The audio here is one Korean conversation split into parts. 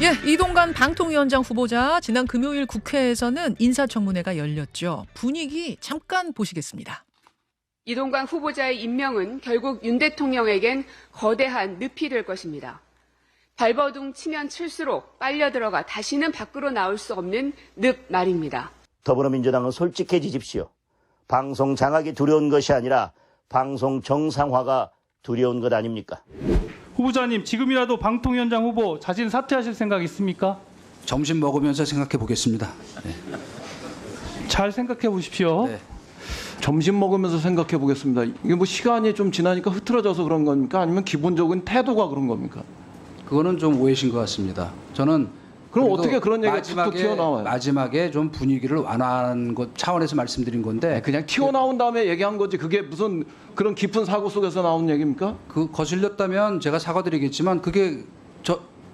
예, 이동관 방통위원장 후보자 지난 금요일 국회에서는 인사청문회가 열렸죠. 분위기 잠깐 보시겠습니다. 이동관 후보자의 임명은 결국 윤 대통령에겐 거대한 늪이 될 것입니다. 발버둥 치면 칠수록 빨려 들어가 다시는 밖으로 나올 수 없는 늪 말입니다. 더불어민주당은 솔직해지십시오. 방송 장악이 두려운 것이 아니라 방송 정상화가 두려운 것 아닙니까? 후보자님, 지금이라도 방통위원장 후보 자진 사퇴하실 생각 있습니까? 점심 먹으면서 생각해 보겠습니다. 네. 잘 생각해 보십시오. 네. 점심 먹으면서 생각해 보겠습니다. 이게 뭐 시간이 좀 지나니까 흐트러져서 그런 겁니까? 아니면 기본적인 태도가 그런 겁니까? 그거는 좀 오해신 것 같습니다. 저는 그럼 어떻게 그런 얘기가 툭툭 튀어나와요? 마지막에 좀 분위기를 완화하는 것 차원에서 말씀드린 건데 그냥 튀어나온 다음에 얘기한 거지 그게 무슨 그런 깊은 사고 속에서 나온 얘기입니까? 그 거슬렸다면 제가 사과드리겠지만 그게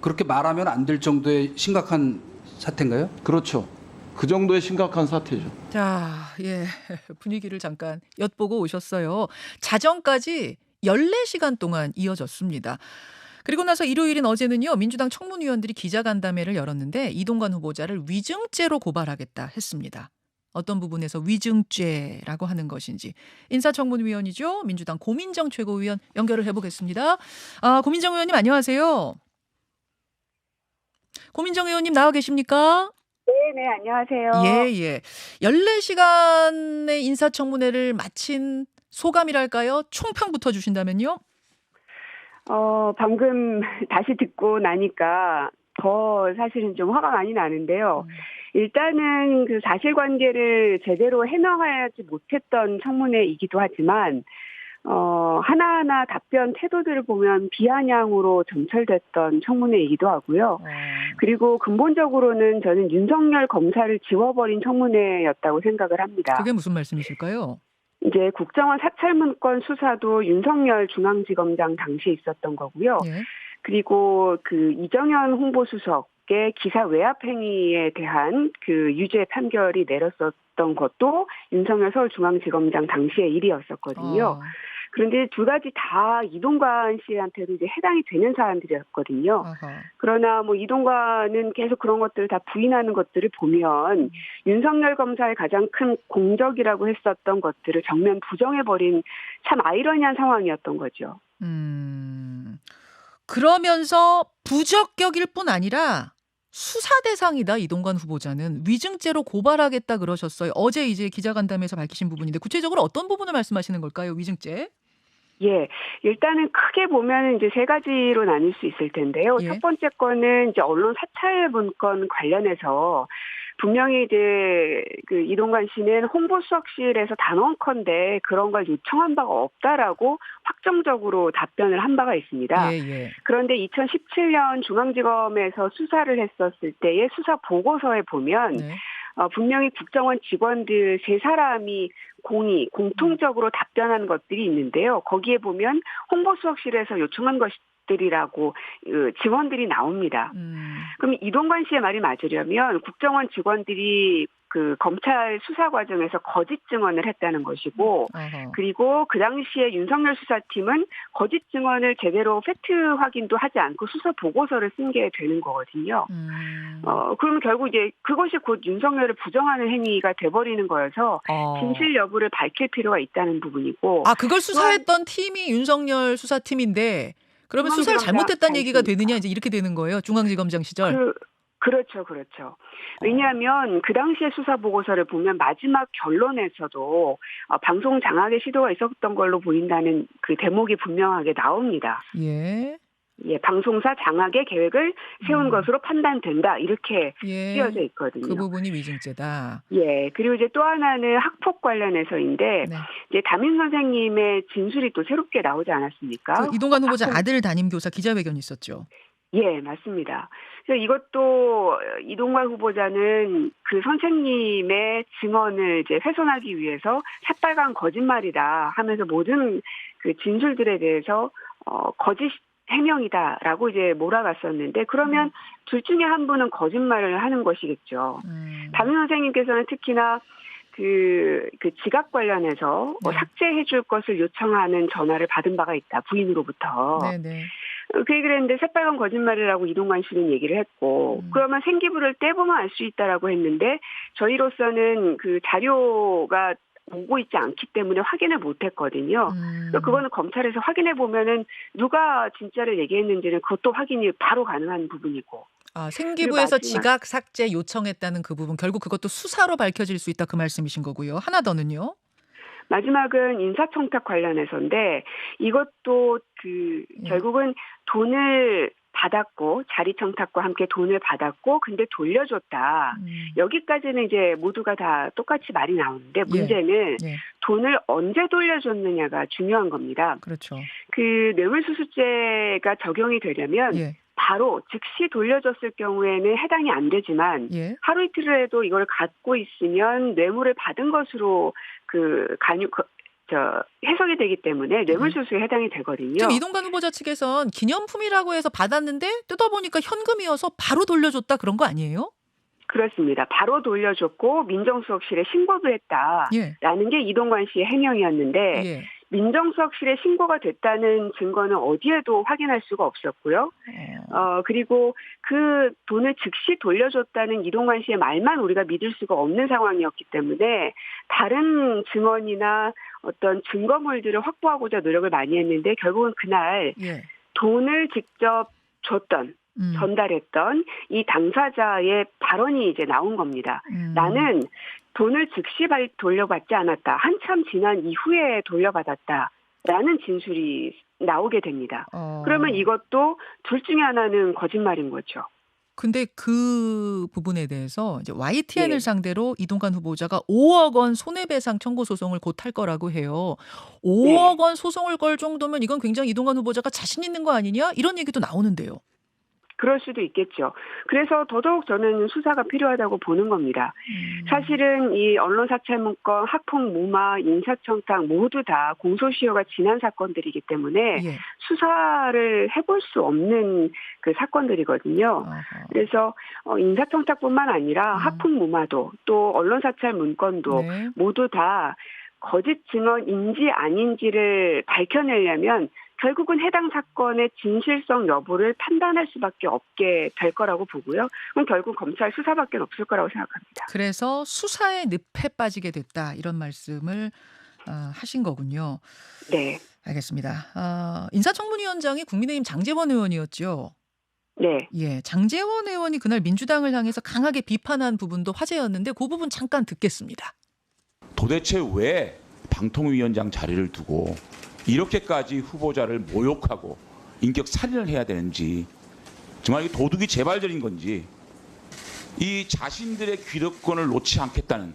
그렇게 말하면 안 될 정도의 심각한 사태인가요? 그렇죠. 그 정도의 심각한 사태죠. 자, 예, 분위기를 잠깐 엿보고 오셨어요. 자정까지 14시간 동안 이어졌습니다. 그리고 나서 일요일인 어제는요, 민주당 청문위원들이 기자간담회를 열었는데 이동관 후보자를 위증죄로 고발하겠다 했습니다. 어떤 부분에서 위증죄라고 하는 것인지 인사청문위원이죠. 민주당 고민정 최고위원 연결을 해보겠습니다. 고민정 의원님 안녕하세요. 고민정 의원님 나와 계십니까? 네, 안녕하세요. 예. 14시간의 인사청문회를 마친 소감이랄까요? 총평부터 주신다면요? 방금 다시 듣고 나니까 더 사실은 좀 화가 많이 나는데요. 일단은 그 사실관계를 제대로 해나가지 못했던 청문회이기도 하지만 하나하나 답변 태도들을 보면 비아냥으로 점철됐던 청문회이기도 하고요. 그리고 근본적으로는 저는 윤석열 검사를 지워버린 청문회였다고 생각을 합니다. 그게 무슨 말씀이실까요? 이제 국정원 사찰문건 수사도 윤석열 중앙지검장 당시에 있었던 거고요. 예. 그리고 그 이정현 홍보수석의 기사 외압 행위에 대한 그 유죄 판결이 내렸었던 것도 윤석열 서울중앙지검장 당시의 일이었었거든요. 그런데 두 가지 다 이동관 씨한테도 이제 해당이 되는 사람들이었거든요. 그러나 뭐 이동관은 계속 그런 것들을 다 부인하는 것들을 보면 윤석열 검사의 가장 큰 공적이라고 했었던 것들을 정면 부정해버린 참 아이러니한 상황이었던 거죠. 그러면서 부적격일 뿐 아니라 수사 대상이다. 이동관 후보자는 위증죄로 고발하겠다 그러셨어요. 어제 이제 기자간담회에서 밝히신 부분인데 구체적으로 어떤 부분을 말씀하시는 걸까요? 위증죄? 예, 일단은 크게 보면 이제 세 가지로 나뉠 수 있을 텐데요. 예. 첫 번째 건은 이제 언론 사찰 문건 관련해서 분명히 이제 그 이동관 씨는 홍보수석실에서 단언컨대 그런 걸 요청한 바가 없다라고 확정적으로 답변을 한 바가 있습니다. 예. 그런데 2017년 중앙지검에서 수사를 했었을 때의 수사 보고서에 보면 네. 분명히 국정원 직원들 세 사람이 공통적으로 답변한 것들이 있는데요. 거기에 보면 홍보수석실에서 요청한 것들이라고 증언들이 나옵니다. 그럼 이동관 씨의 말이 맞으려면 국정원 직원들이 그 검찰 수사 과정에서 거짓 증언을 했다는 것이고, 그리고 그 당시에 윤석열 수사팀은 거짓 증언을 제대로 팩트 확인도 하지 않고 수사 보고서를 쓴 게 되는 거거든요. 그러면 결국 이제 그것이 곧 윤석열을 부정하는 행위가 돼버리는 거여서 진실 여부를 밝힐 필요가 있다는 부분이고. 그걸 수사했던 팀이 윤석열 수사팀인데 그러면 수사를 잘못했다는 얘기가 되느냐 이제 이렇게 되는 거예요. 중앙지검장 시절. 그렇죠. 왜냐하면 그 당시에 수사 보고서를 보면 마지막 결론에서도 방송 장악의 시도가 있었던 걸로 보인다는 그 대목이 분명하게 나옵니다. 예, 방송사 장악의 계획을 세운 것으로 판단된다 이렇게 쓰여져 있거든요. 그 부분이 위증죄다. 예, 그리고 이제 또 하나는 학폭 관련해서인데 이제 담임 선생님의 진술이 또 새롭게 나오지 않았습니까? 그 이동관 후보자 아들 담임교사 기자회견이 있었죠. 예, 맞습니다. 그래서 이것도 이동관 후보자는 그 선생님의 증언을 이제 훼손하기 위해서 새빨간 거짓말이다 하면서 모든 그 진술들에 대해서 거짓 해명이다라고 이제 몰아갔었는데 그러면 둘 중에 한 분은 거짓말을 하는 것이겠죠. 담임 선생님께서는 특히나 그 지각 관련해서 삭제해 줄 것을 요청하는 전화를 받은 바가 있다. 부인으로부터. 그 얘기를 했는데 새빨간 거짓말이라고 이동관 씨는 얘기를 했고 그러면 생기부를 떼보면 알 수 있다라고 했는데 저희로서는 그 자료가 오고 있지 않기 때문에 확인을 못했거든요. 그거는 검찰에서 확인해 보면은 누가 진짜를 얘기했는지는 그것도 확인이 바로 가능한 부분이고. 아, 생기부에서 마지막- 지각 삭제 요청했다는 그 부분 결국 그것도 수사로 밝혀질 수 있다 그 말씀이신 거고요. 하나 더는요. 마지막은 인사청탁 관련해서인데 이것도 결국은 돈을 받았고 자리청탁과 함께 돈을 받았고 근데 돌려줬다. 여기까지는 이제 모두가 다 똑같이 말이 나오는데 문제는 예. 돈을 언제 돌려줬느냐가 중요한 겁니다. 그렇죠. 그 뇌물수수죄가 적용이 되려면 예. 바로 즉시 돌려줬을 경우에는 해당이 안 되지만 예. 하루 이틀이라도 이걸 갖고 있으면 뇌물을 받은 것으로 해석이 되기 때문에 뇌물수수에 해당이 되거든요. 지금 이동관 후보자 측에선 기념품이라고 해서 받았는데 뜯어보니까 현금이어서 바로 돌려줬다 그런 거 아니에요? 그렇습니다. 바로 돌려줬고 민정수석실에 신고도 했다라는 예. 게 이동관 씨의 해명이었는데 예. 민정수석실에 신고가 됐다는 증거는 어디에도 확인할 수가 없었고요. 그리고 그 돈을 즉시 돌려줬다는 이동관 씨의 말만 우리가 믿을 수가 없는 상황이었기 때문에 다른 증언이나 어떤 증거물들을 확보하고자 노력을 많이 했는데 결국은 그날 예. 돈을 직접 줬던 전달했던 이 당사자의 발언이 이제 나온 겁니다. 나는 돈을 즉시 돌려받지 않았다. 한참 지난 이후에 돌려받았다라는 진술이 나오게 됩니다. 그러면 이것도 둘 중에 하나는 거짓말인 거죠. 근데 그 부분에 대해서 이제 YTN을 예. 상대로 이동관 후보자가 5억 원 손해배상 청구 소송을 곧 할 거라고 해요. 5억 원 소송을 걸 정도면 이건 굉장히 이동관 후보자가 자신 있는 거 아니냐? 이런 얘기도 나오는데요. 그럴 수도 있겠죠. 그래서 더더욱 저는 수사가 필요하다고 보는 겁니다. 사실은 이 언론사찰문건, 학폭무마, 인사청탁 모두 다 공소시효가 지난 사건들이기 때문에 예. 수사를 해볼 수 없는 그 사건들이거든요. 아하. 그래서 인사청탁뿐만 아니라 학폭무마도 또 언론사찰문건도 네. 모두 다 거짓 증언인지 아닌지를 밝혀내려면 결국은 해당 사건의 진실성 여부를 판단할 수밖에 없게 될 거라고 보고요. 그럼 결국 검찰 수사밖에 없을 거라고 생각합니다. 그래서 수사의 늪에 빠지게 됐다 이런 말씀을 하신 거군요. 네. 알겠습니다. 인사청문위원장이 국민의힘 장제원 의원이었죠. 네. 예, 장제원 의원이 그날 민주당을 향해서 강하게 비판한 부분도 화제였는데 그 부분 잠깐 듣겠습니다. 도대체 왜 방통위원장 자리를 두고 이렇게까지 후보자를 모욕하고 인격 살인을 해야 되는지 정말 이게 도둑이 재발절인 건지 이 자신들의 기득권을 놓지 않겠다는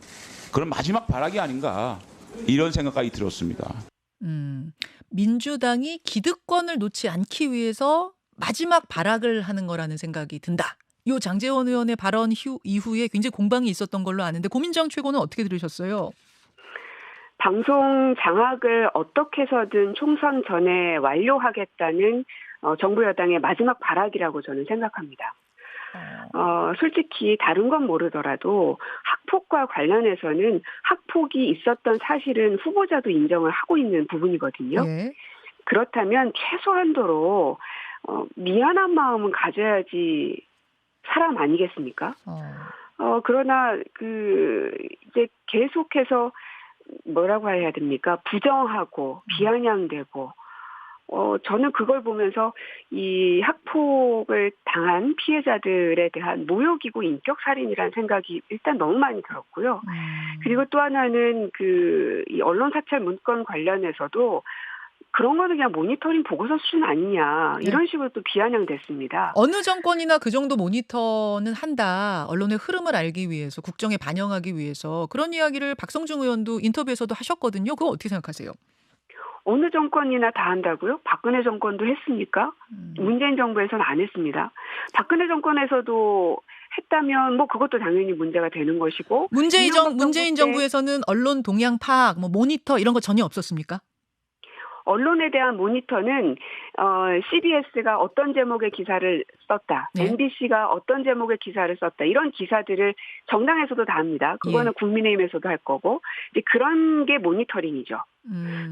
그런 마지막 발악이 아닌가 이런 생각까지 들었습니다. 민주당이 기득권을 놓지 않기 위해서 마지막 발악을 하는 거라는 생각이 든다. 요 장제원 의원의 발언 이후에 굉장히 공방이 있었던 걸로 아는데 고민정 최고는 어떻게 들으셨어요? 방송 장악을 어떻게 해서든 총선 전에 완료하겠다는 정부 여당의 마지막 발악이라고 저는 생각합니다. 솔직히 다른 건 모르더라도 학폭과 관련해서는 학폭이 있었던 사실은 후보자도 인정을 하고 있는 부분이거든요. 예. 그렇다면 최소한도로 미안한 마음은 가져야지 사람 아니겠습니까? 그러나 이제 계속해서 뭐라고 해야 됩니까? 부정하고 비아냥대고 저는 그걸 보면서 이 학폭을 당한 피해자들에 대한 모욕이고 인격살인이라는 생각이 일단 너무 많이 들었고요. 그리고 또 하나는 이 언론 사찰 문건 관련해서도 그런 거는 그냥 모니터링 보고서 수준 아니냐 이런 식으로 또 비아냥됐습니다. 어느 정권이나 그 정도 모니터는 한다. 언론의 흐름을 알기 위해서 국정에 반영하기 위해서 그런 이야기를 박성중 의원도 인터뷰에서도 하셨거든요. 그거 어떻게 생각하세요? 어느 정권이나 다 한다고요? 박근혜 정권도 했습니까? 문재인 정부에서는 안 했습니다. 박근혜 정권에서도 했다면 뭐 그것도 당연히 문제가 되는 것이고 문재인 정부에서는 언론 동향 파악, 모니터 이런 거 전혀 없었습니까? 언론에 대한 모니터는 CBS가 어떤 제목의 기사를 썼다. 네. MBC가 어떤 제목의 기사를 썼다. 이런 기사들을 정당에서도 다 합니다. 그거는 국민의힘에서도 할 거고. 이제 그런 게 모니터링이죠.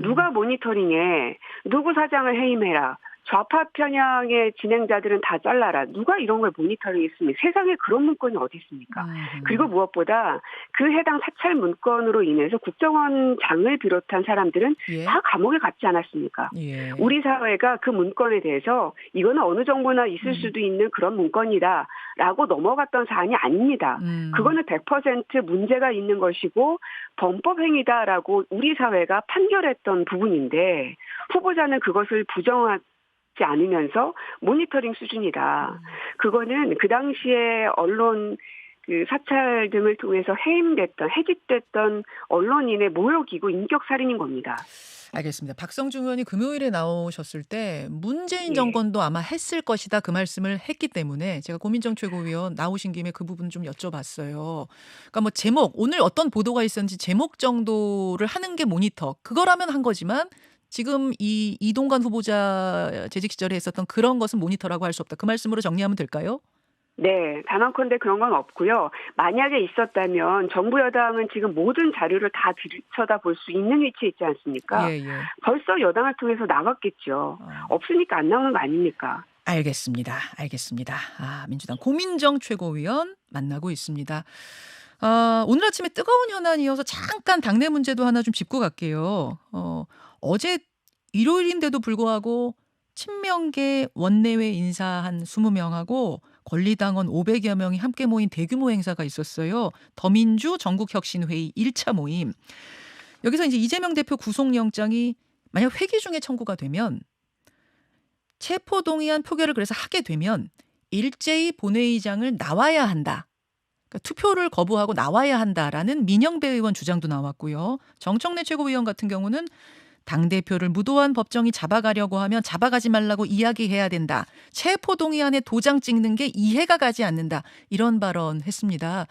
누가 모니터링해. 누구 사장을 해임해라. 좌파 편향의 진행자들은 다 잘라라. 누가 이런 걸 모니터링했습니까? 세상에 그런 문건이 어디 있습니까? 그리고 무엇보다 그 해당 사찰 문건으로 인해서 국정원장을 비롯한 사람들은 예. 다 감옥에 갔지 않았습니까? 예. 우리 사회가 그 문건에 대해서 이거는 어느 정부나 있을 수도 있는 그런 문건이다라고 넘어갔던 사안이 아닙니다. 그거는 100% 문제가 있는 것이고 범법행위다라고 우리 사회가 판결했던 부분인데 후보자는 그것을 부정하지 않으면서 모니터링 수준이다. 그거는 그 당시에 언론 그 사찰 등을 통해서 해직됐던 언론인의 모욕이고 인격살인인 겁니다. 알겠습니다. 박성중 의원이 금요일에 나오셨을 때 문재인 예. 정권도 아마 했을 것이다 그 말씀을 했기 때문에 제가 고민정 최고위원 나오신 김에 그 부분 좀 여쭤봤어요. 그러니까 뭐 제목 오늘 어떤 보도가 있었는지 제목 정도를 하는 게 모니터 그거라면 한 거지만 지금 이 이동관 후보자 재직 시절에 했었던 그런 것은 모니터라고 할 수 없다. 그 말씀으로 정리하면 될까요? 네, 단언컨대 그런 건 없고요. 만약에 있었다면 정부 여당은 지금 모든 자료를 다 들여다볼 수 있는 위치에 있지 않습니까? 예, 예. 벌써 여당을 통해서 나갔겠죠. 없으니까 안 나오는 거 아닙니까? 알겠습니다. 알겠습니다. 민주당 고민정 최고위원 만나고 있습니다. 오늘 아침에 뜨거운 현안이어서 잠깐 당내 문제도 하나 좀 짚고 갈게요. 어제 일요일인데도 불구하고 친명계 원내외 인사 한 20명하고 권리당원 500여 명이 함께 모인 대규모 행사가 있었어요. 더민주 전국혁신회의 1차 모임. 여기서 이제 이재명 대표 구속영장이 만약 회기 중에 청구가 되면 체포동의안 표결을 그래서 하게 되면 일제히 본회의장을 나와야 한다. 그러니까 투표를 거부하고 나와야 한다라는 민영배 의원 주장도 나왔고요. 정청래 최고위원 같은 경우는 당대표를 무도한 법정이 잡아가려고 하면 잡아가지 말라고 이야기해야 된다. 체포동의안에 도장 찍는 게 이해가 가지 않는다. 이런 발언 했습니다.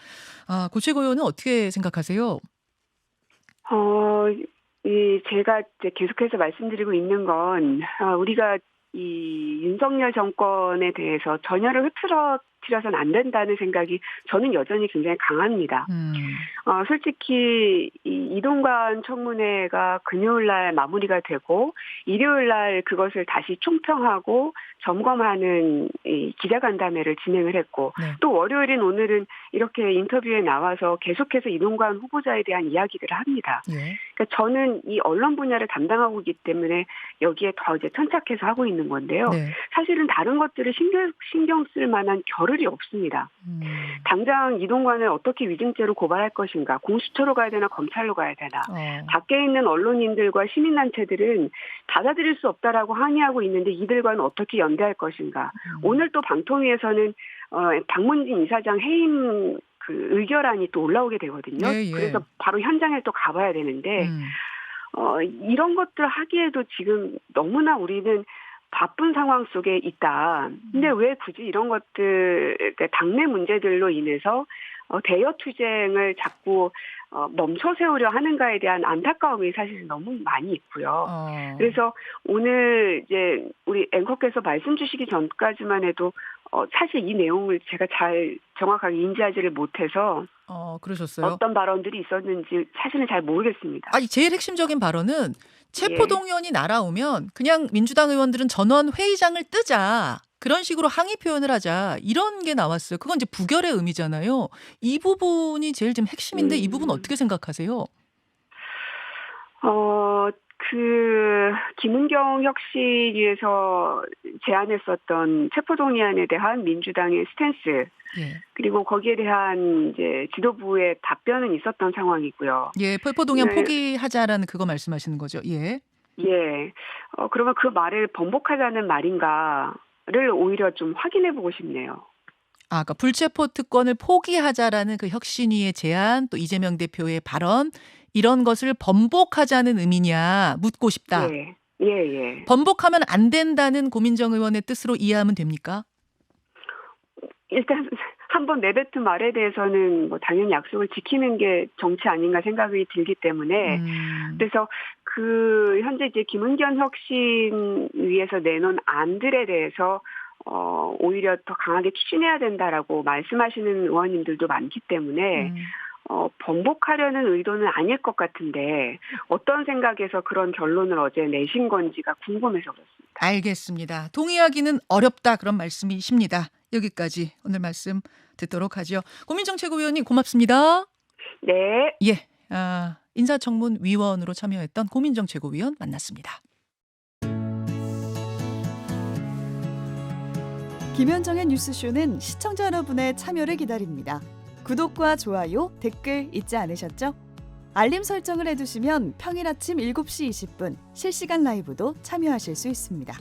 고 최고위원은 어떻게 생각하세요? 제가 이제 계속해서 말씀드리고 있는 건 우리가 이 윤석열 정권에 대해서 전열을 흐트러뜨려서는 안 된다는 생각이 저는 여전히 굉장히 강합니다. 솔직히 이 이동관 청문회가 금요일 날 마무리가 되고 일요일 날 그것을 다시 총평하고 점검하는 이 기자간담회를 진행을 했고 네. 또 월요일인 오늘은 이렇게 인터뷰에 나와서 계속해서 이동관 후보자에 대한 이야기들을 합니다. 예. 그러니까 저는 이 언론 분야를 담당하고 있기 때문에 여기에 더 이제 천착해서 하고 있는 건데요. 네. 사실은 다른 것들을 신경 쓸 만한 겨를이 없습니다. 당장 이동관을 어떻게 위증죄로 고발할 것인가, 공수처로 가야 되나 검찰로 가야 되나, 밖에 있는 언론인들과 시민단체들은 받아들일 수 없다라고 항의하고 있는데 이들과는 어떻게 연대할 것인가. 오늘 또 방통위에서는 박문진 이사장 해임 그 의결안이 또 올라오게 되거든요. 예, 예. 그래서 바로 현장에 또 가봐야 되는데 이런 것들 하기에도 지금 너무나 우리는 바쁜 상황 속에 있다. 근데 왜 굳이 이런 것들, 그러니까 당내 문제들로 인해서 대여 투쟁을 자꾸 멈춰 세우려 하는가에 대한 안타까움이 사실 너무 많이 있고요. 그래서 오늘 이제 우리 앵커께서 말씀 주시기 전까지만 해도 사실 이 내용을 제가 잘 정확하게 인지하지를 못해서 그러셨어요? 어떤 발언들이 있었는지 사실은 잘 모르겠습니다. 아니 제일 핵심적인 발언은 체포동의안이 날아오면 그냥 민주당 의원들은 전원 회의장을 뜨자. 그런 식으로 항의 표현을 하자. 이런 게 나왔어요. 그건 이제 부결의 의미잖아요. 이 부분이 제일 좀 핵심인데 이 부분 어떻게 생각하세요? 김은경 혁신위에서 제안했었던 체포동의안에 대한 민주당의 스탠스, 예. 그리고 거기에 대한 이제 지도부의 답변은 있었던 상황이고요. 예, 체포동의안 네. 포기하자라는 그거 말씀하시는 거죠. 예. 예. 그러면 그 말을 번복하자는 말인가를 오히려 좀 확인해보고 싶네요. 그러니까 불체포 특권을 포기하자라는 그 혁신위의 제안, 또 이재명 대표의 발언, 이런 것을 번복하자는 의미냐 묻고 싶다. 예. 예. 번복하면 안 된다는 고민정 의원의 뜻으로 이해하면 됩니까? 일단 한번 내뱉은 말에 대해서는 뭐 당연히 약속을 지키는 게 정치 아닌가 생각이 들기 때문에 그래서 그 현재 이제 김은경 혁신위에서 내놓은 안들에 대해서 오히려 더 강하게 추진해야 된다라고 말씀하시는 의원님들도 많기 때문에 번복하려는 의도는 아닐 것 같은데 어떤 생각에서 그런 결론을 어제 내신 건지가 궁금해서 그렇습니다. 알겠습니다. 동의하기는 어렵다 그런 말씀이십니다. 여기까지 오늘 말씀 듣도록 하죠. 고민정 최고위원님 고맙습니다. 네. 예, 인사청문위원으로 참여했던 고민정 최고위원 만났습니다. 김현정의 뉴스쇼는 시청자 여러분의 참여를 기다립니다. 구독과 좋아요, 댓글 잊지 않으셨죠? 알림 설정을 해두시면 평일 아침 7시 20분 실시간 라이브도 참여하실 수 있습니다.